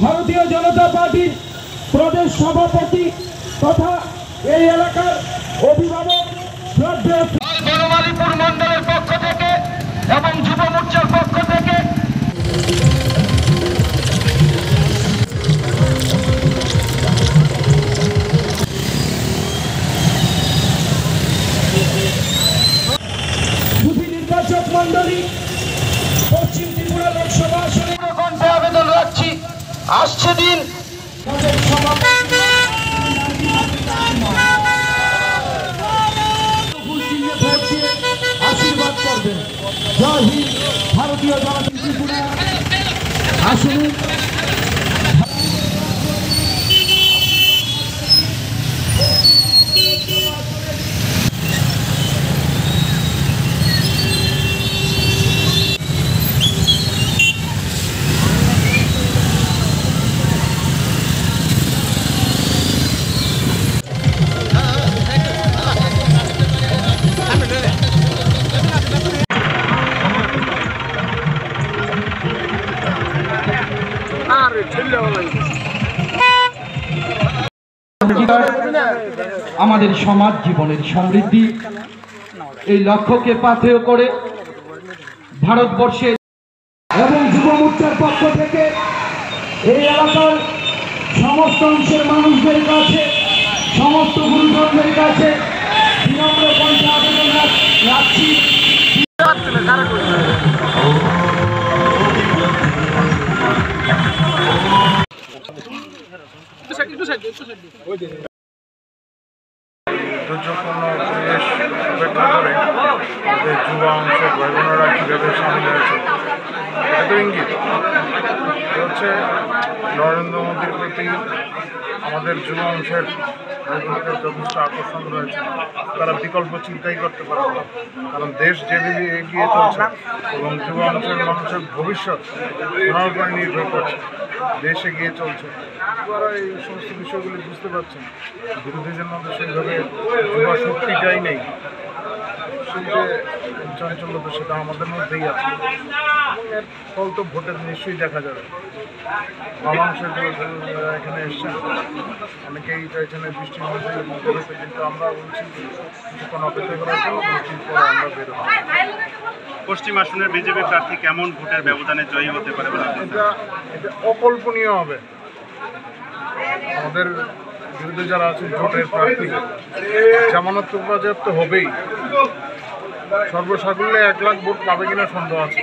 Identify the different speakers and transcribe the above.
Speaker 1: ভারতীয় জনতা পার্টির প্রদেশ সভাপতি তথা এই এলাকার অভিভাবক বনমালীপুর মন্ডলের পক্ষ থেকে এবং যুব মোর্চার পক্ষ থেকে নির্বাচক মন্ডলী পশ্চিম ত্রিপুরা লোকসভা আসনে কণ্ঠে আবেদন রাখছি। আসছে দিন আশীর্বাদ করবেন। জয় হিন্দ। ভারতীয় জনতা ত্রিপুরা আসনে আমাদের সমাজ জীবনের সমৃদ্ধি এই লক্ষ্যকে পাথেয় করে ভারতবর্ষের এবং যুব মোর্চার পক্ষ থেকে এই এলাকার সমস্ত অংশের মানুষদের কাছে, সমস্ত গুরুজনদের কাছে বিনম্র কণ্ঠে আবেদন রাখছি।
Speaker 2: দুর্যোগপূর্ণ পরিবেশ উপেক্ষা করে আমাদের যুব অংশের ভাই বোনেরা কীভাবে সামিল হয়েছে এটা তো ইঙ্গিত হচ্ছে নরেন্দ্র মোদীর প্রতি আমাদের যুব অংশের ভাই বোনদের যথেষ্ট আকর্ষণ রয়েছে। তারা বিকল্প চিন্তাই করতে পারে না, কারণ দেশ যেদিকে এগিয়ে চলছে এবং যুব অংশের মানুষের ভবিষ্যৎ ওনার উপর নির্ভর করছে, দেশ এগিয়ে চলছে। তারা এই সমস্ত বিষয়গুলি বুঝতে পারছেন। বিরোধীদের মধ্যে সেইভাবে যুবা শক্তিটাই নেই, সেই যে চঞ্চলতা সেটা আমাদের মধ্যেই আছে। এর ফল তো ভোটের নিশ্চয়ই দেখা যাবে। মানুষের এখানে এসছেন, অনেকেই চাইছেন বৃষ্টির মধ্যে হয়েছে, কিন্তু আমরা বলছি কিছুক্ষণ অপেক্ষা করার জন্য বৃষ্টির পরে আমরা বেরোবো।
Speaker 3: পশ্চিম আসনের বিজেপি প্রার্থী কেমন ভোটের ব্যবধানে জয়ী হতে পারে?
Speaker 2: এটা অকল্পনীয় হবে। আমাদের বিরুদ্ধে যারা আছেন ভোটের প্রার্থী, জামানত তো বাজেয়াপ্ত হবেই। সর্বসাকুল্যে 1 লাখ ভোট পাবে কিনা সন্দেহ আছে।